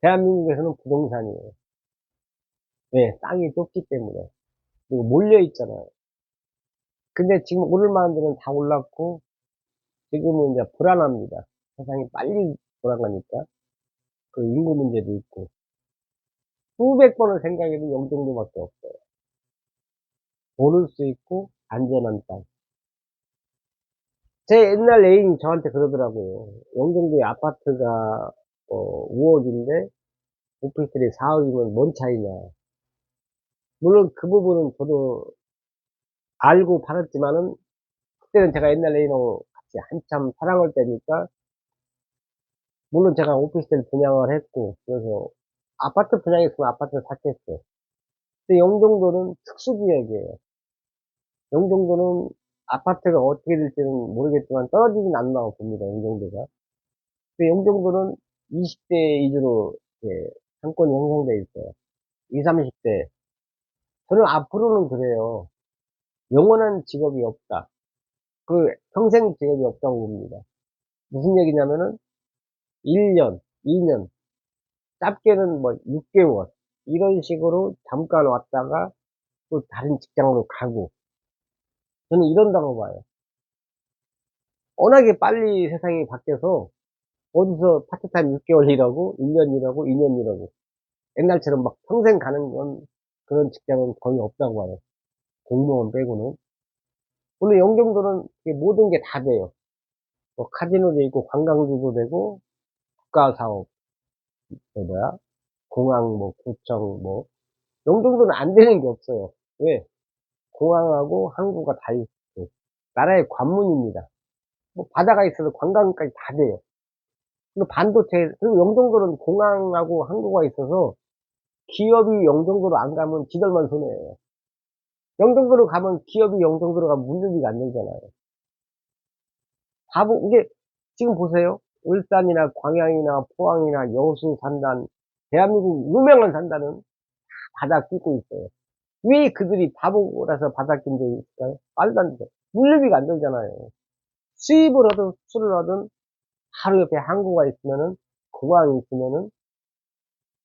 대한민국에서는 부동산이에요. 왜? 땅이 좁기 때문에. 그리고 몰려있잖아요. 근데 지금 오를 만한 데는 다 올랐고, 지금은 이제 불안합니다. 세상이 빨리 돌아가니까. 그 인구 문제도 있고. 수백 번을 생각해도 영종도밖에 없어요. 오를 수 있고, 안전한 땅. 제 옛날 애인이 저한테 그러더라고요. 영종도에 아파트가, 5억인데, 오피스텔이 4억이면 뭔 차이냐. 물론 그 부분은 저도 알고 팔았지만은, 그때는 제가 옛날 애인하고 같이 한참 사랑할 때니까, 물론 제가 오피스텔 분양을 했고, 그래서 아파트 분양했으면 아파트를 샀겠어요. 근데 영종도는 특수지역이에요. 영종도는 아파트가 어떻게 될지는 모르겠지만 떨어지진 않나 봅니다, 영종도가. 근데 영종도는 20대 위주로 이렇게 상권이 형성돼 있어요. 20, 30대. 저는 앞으로는 그래요. 영원한 직업이 없다. 그 평생 직업이 없다고 봅니다. 무슨 얘기냐면은 1년, 2년, 짧게는 뭐 6개월 이런 식으로 잠깐 왔다가 또 다른 직장으로 가고 저는 이런다고 봐요. 워낙에 빨리 세상이 바뀌어서 어디서 파트타임 6개월 일하고 1년 일하고 2년 일하고 옛날처럼 막 평생 가는 건 그런 직장은 거의 없다고 봐요. 공무원 빼고는. 오늘 영종도는 모든 게 다 돼요. 뭐 카지노도 있고 관광지도 되고 국가사업, 뭐야 공항 뭐 구청 뭐 영종도는 안 되는 게 없어요. 왜? 공항하고 항구가 다 있고 나라의 관문입니다. 뭐 바다가 있어도 관광까지 다 돼요. 그리고 반도체 그리고 영종도는 공항하고 항구가 있어서 기업이 영종도로 안 가면 지들만 손해예요. 영종도로 가면 기업이 영종도로 가면 물류비가 안 들잖아요. 이게 지금 보세요. 울산이나 광양이나 포항이나 여수 산단 대한민국 유명한 산단은 바다 끼고 있어요. 왜 그들이 바보라서 바다 낀 데 있을까요? 말도 안 돼. 물류비가 안 들잖아요. 수입을 하든 수출을 하든 바로 옆에 항구가 있으면은 공항이 있으면은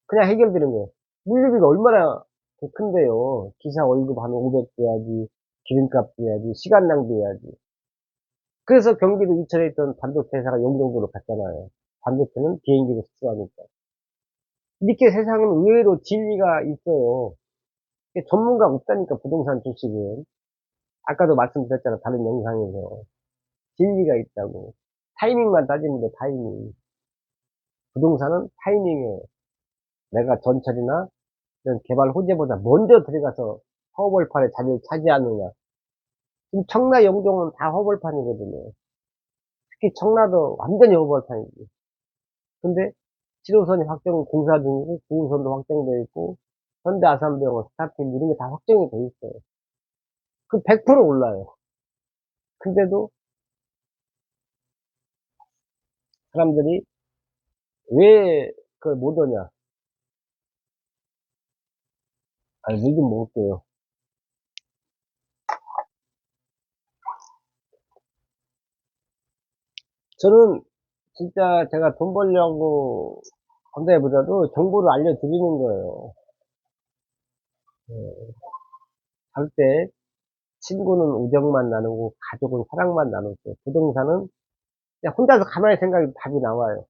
그냥 해결되는 거예요. 물류비가 얼마나 큰데요. 기사 월급 한 500 줘야지, 기름값 줘야지, 시간 낭비해야지. 그래서 경기도 이천에 있던 반도체 회사가 영종도로 갔잖아요. 반도체는 비행기로 수출하니까. 이렇게 세상은 의외로 진리가 있어요. 전문가가 없다니까, 부동산 주식은. 아까도 말씀드렸잖아, 다른 영상에서. 진리가 있다고. 타이밍만 따지면 돼, 타이밍. 부동산은 타이밍이에요. 내가 전철이나 이런 개발 호재보다 먼저 들어가서 허벌판에 자리를 차지하느냐. 지금 청라 영종은 다 허벌판이거든요. 특히 청라도 완전히 허벌판이지. 근데 7호선이 확정 공사 중이고 9호선도 확정되어 있고 현대 아산병원 스타필드 이런 게 다 확정이 돼 있어요. 그 100% 올라요. 근데도 사람들이 왜 그걸 못 오냐? 아니, 물 좀 먹을게요. 저는 진짜 제가 돈 벌려고 한다기보다도 정보를 알려드리는 거예요. 갈 때 친구는 우정만 나누고 가족은 사랑만 나누죠. 부동산은 그냥 혼자서 가만히 생각해도 답이 나와요.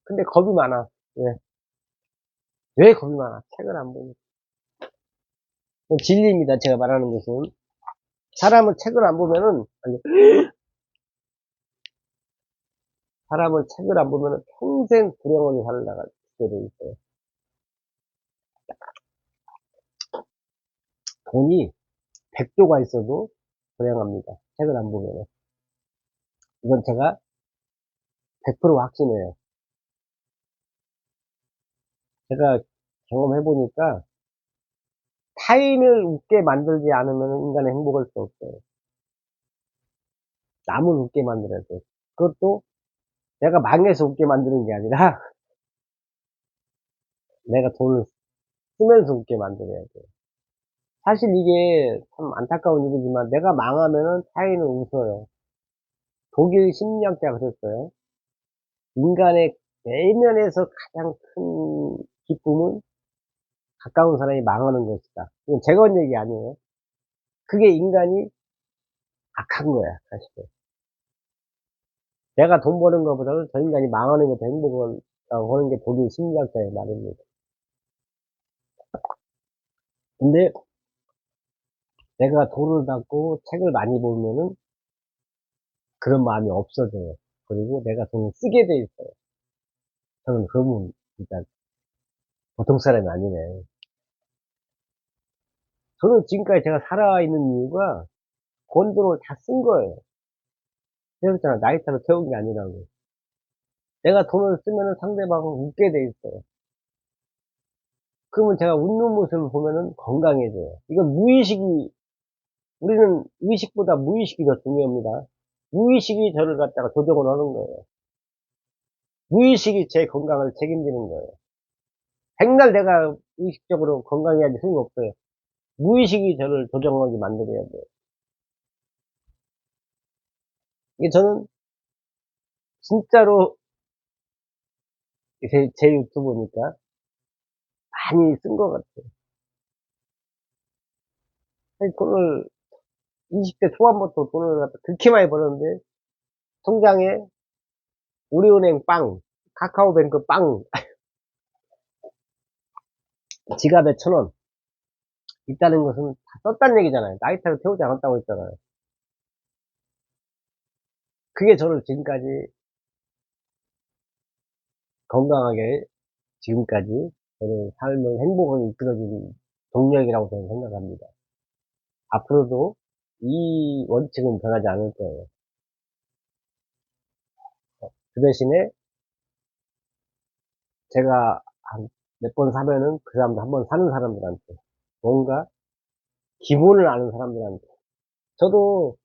근데 겁이 많아. 왜? 왜 겁이 많아? 책을 안 보니. 진리입니다. 제가 말하는 것은. 사람은 책을 안 보면은, 아니, 사람은 책을 안 보면은 평생 불행하게 살다가 죽게 돼 있어요. 돈이 100조가 있어도 불행합니다. 책을 안 보면은. 이건 제가 100% 확신해요. 제가 경험해보니까 타인을 웃게 만들지 않으면 인간은 행복할 수 없어요. 남을 웃게 만들어야 돼요. 그것도 내가 망해서 웃게 만드는 게 아니라 내가 돈을 쓰면서 웃게 만들어야 돼요. 사실 이게 참 안타까운 일이지만 내가 망하면은 타인은 웃어요. 독일 심리학자가 그랬어요. 인간의 내면에서 가장 큰 기쁨은 가까운 사람이 망하는 것이다. 이건 제가 한 얘기 아니에요. 그게 인간이 악한 거야, 사실은. 내가 돈 버는 것보다는 저 인간이 망하는 게 더 행복하다고 하는 게 독일 심리학자의 말입니다. 근데 내가 돈을 받고 책을 많이 보면은 그런 마음이 없어져요. 그리고 내가 돈을 쓰게 돼 있어요. 저는 그러면 진짜 보통 사람이 아니네. 저는 지금까지 제가 살아있는 이유가 번 돈을 다 쓴 거예요. 그랬잖아. 나이트로 태운 게 아니라고. 내가 돈을 쓰면은 상대방은 웃게 돼 있어요. 그러면 제가 웃는 모습을 보면은 건강해져요. 이건 무의식이, 우리는 의식보다 무의식이 더 중요합니다. 무의식이 저를 갖다가 조정을 하는 거예요. 무의식이 제 건강을 책임지는 거예요. 백날 내가 의식적으로 건강해야지 소용없어요. 무의식이 저를 조정하게 만들어야 돼요. 이게 저는 진짜로 제 유튜브니까 많이 쓴 것 같아요. 아니, 돈을, 20대 초반부터 돈을 갖다 그렇게 많이 벌었는데, 통장에 우리은행 빵, 카카오뱅크 빵, 지갑에 1,000원 있다는 것은 다 썼다는 얘기잖아요. 나이트를 태우지 않았다고 했잖아요. 그게 저를 지금까지 건강하게, 지금까지 저는 삶을 행복하게 이끌어준 동력이라고 저는 생각합니다. 앞으로도 이 원칙은 변하지 않을 거예요. 그 대신에 제가 한 몇 번 사면은 그 사람도 한 번 사는 사람들한테, 뭔가 기본을 아는 사람들한테. 저도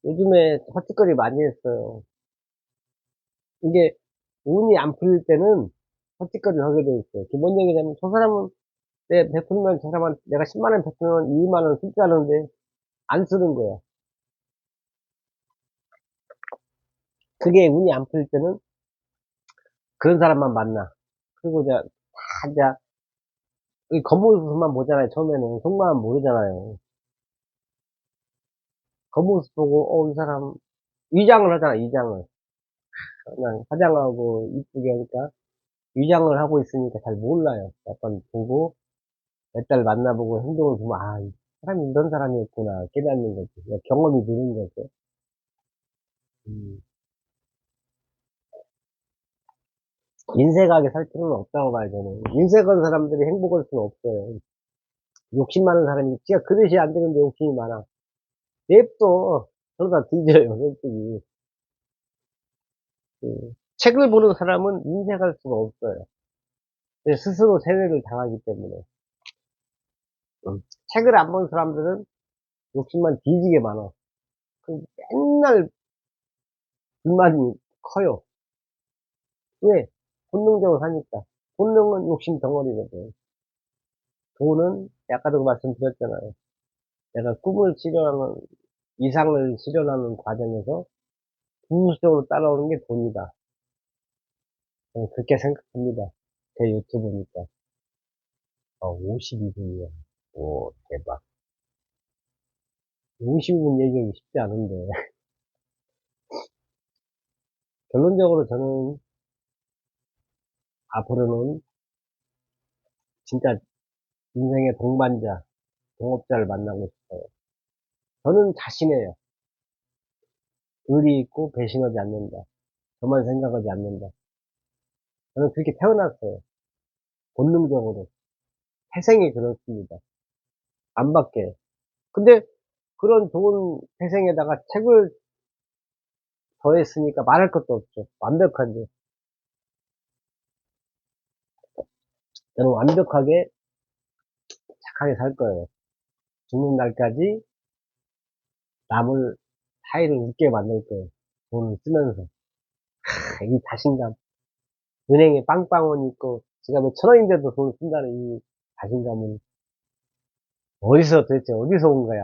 요즘에 헛짓거리 많이 했어요. 이게 운이 안 풀릴 때는 헛짓거리를 하게 돼 있어요. 그게 뭔 얘기냐면, 저 사람은 내 베풀면, 저 사람한테 내가 10만원 베풀면 2만원 쓸 줄 아는데 안 쓰는 거야. 그게 운이 안 풀릴 때는 그런 사람만 만나. 그리고 이제 다 이제 겉모습만 보잖아요. 처음에는 속마음 모르잖아요. 겉모습 보고 이 사람 위장을 하잖아. 위장을 그냥 화장하고 이쁘게 하니까 위장을 하고 있으니까 잘 몰라요. 약간 보고 몇 달 만나보고 행동을 보면 이 사람이 이런 사람이었구나 깨닫는 거지. 그러니까 경험이 느는 거죠. 음. 인색하게 살 필요는 없다고 봐요. 저는 인색한 사람들이 행복할 수는 없어요. 욕심 많은 사람이 지가 그릇이 안 되는데 욕심이 많아. 냅둬. 그러다 뒤져요, 솔직히. 책을 보는 사람은 인색할 수가 없어요. 스스로 세뇌를 당하기 때문에. 책을 안 본 사람들은 욕심만 뒤지게 많아. 그 맨날 불만이 커요. 왜? 본능적으로 사니까. 본능은 욕심 덩어리거든. 돈은 아까도 말씀드렸잖아요. 내가 꿈을 실현하는, 이상을 실현하는 과정에서 부수적으로 따라오는 게 돈이다. 저는 그렇게 생각합니다. 제 유튜브니까. 52분이야. 오, 대박. 55분 얘기하기 쉽지 않은데. 결론적으로 저는 앞으로는 진짜 인생의 동반자, 동업자를 만나고 싶어요. 저는 자신해요. 의리 있고 배신하지 않는다. 저만 생각하지 않는다. 저는 그렇게 태어났어요. 본능적으로. 태생이 그렇습니다. 안 바뀌어요. 근데 그런 좋은 태생에다가 책을 더했으니까 말할 것도 없죠. 완벽한데. 저는 완벽하게 착하게 살 거예요. 죽는 날까지 남을, 타인을 웃게 만들 거예요. 돈을 쓰면서. 이 자신감. 은행에 빵빵원 있고, 지갑에 1,000원인데도 돈을 쓴다는 이 자신감은 어디서 도대체 어디서 온 거야.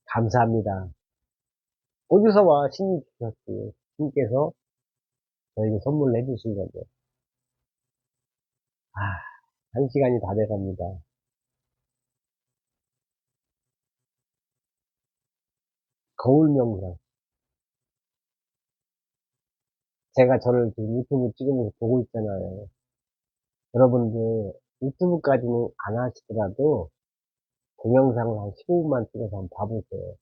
감사합니다. 어디서 와, 신이 주셨지. 신께서 저에게 선물을 해주신 거죠. 아, 1시간이 다 돼갑니다. 거울 명상. 제가 저를 지금 유튜브 찍으면서 보고 있잖아요. 여러분들 유튜브까지는 안 하시더라도 동영상을 한 15분만 찍어서 한번 봐보세요.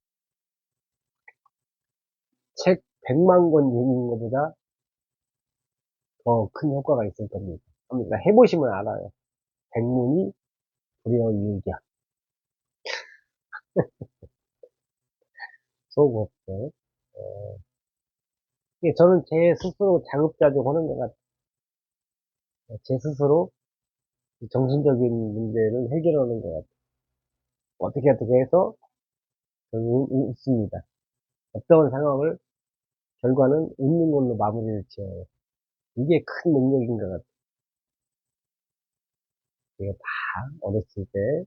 책 100만 권 읽는 것보다 더 큰 효과가 있을 겁니다. 그러니까 해보시면 알아요. 백문이 불여일견. 속었어. 이게 저는 제 스스로 자급자족하는 것 같아요. 제 스스로 정신적인 문제를 해결하는 것 같아요. 어떻게 해서 저는 웃습니다. 어떤 상황을 결과는 웃는 걸로 마무리를 지어요. 이게 큰 능력인 것 같아요. 이게 다 어렸을 때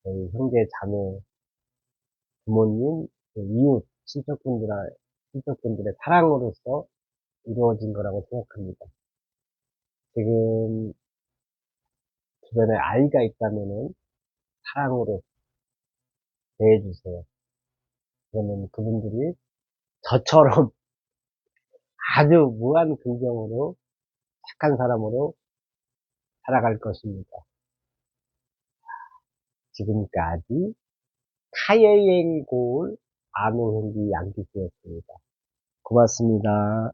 저희 형제, 자매, 부모님, 이웃, 친척분들의 사랑으로서 이루어진 거라고 생각합니다. 지금 주변에 아이가 있다면은 사랑으로 대해주세요. 그러면 그분들이 저처럼 아주 무한 긍정으로 착한 사람으로 살아갈 것입니다. 지금까지 타여행 고을 아노현기 양기수였습니다. 고맙습니다.